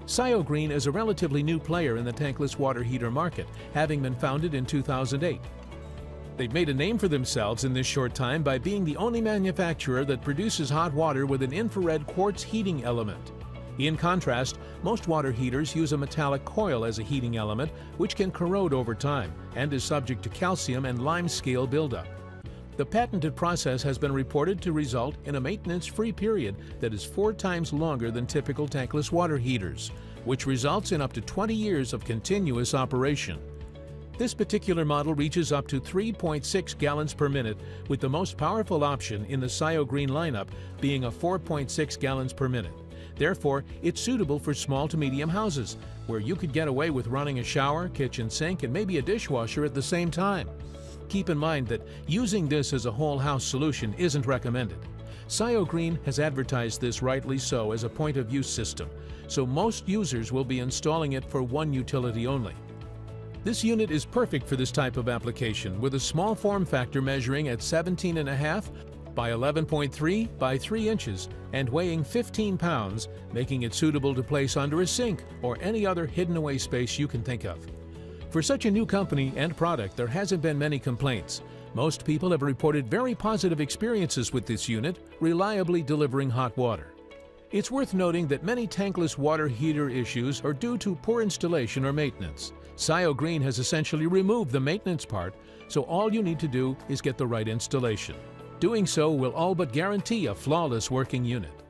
SioGreen is a relatively new player in the tankless water heater market, having been founded in 2008. They've made a name for themselves in this short time by being the only manufacturer that produces hot water with an infrared quartz heating element. In contrast, most water heaters use a metallic coil as a heating element, which can corrode over time and is subject to calcium and lime scale buildup. The patented process has been reported to result in a maintenance-free period that is 4 times longer than typical tankless water heaters, which results in up to 20 years of continuous operation. This particular model reaches up to 3.6 gallons per minute, with the most powerful option in the SioGreen lineup being a 4.6 gallons per minute. Therefore, it's suitable for small to medium houses, where you could get away with running a shower, kitchen sink, and maybe a dishwasher at the same time. Keep in mind that using this as a whole house solution isn't recommended. SioGreen has advertised this, rightly so, as a point-of-use system, so most users will be installing it for one utility only. This unit is perfect for this type of application, with a small form factor measuring at 17.5 by 11.3 by 3 inches and weighing 15 pounds, making it suitable to place under a sink or any other hidden away space you can think of. For such a new company and product, there hasn't been many complaints. Most people have reported very positive experiences with this unit, reliably delivering hot water. It's worth noting that many tankless water heater issues are due to poor installation or maintenance. SioGreen has essentially removed the maintenance part, so all you need to do is get the right installation. Doing so will all but guarantee a flawless working unit.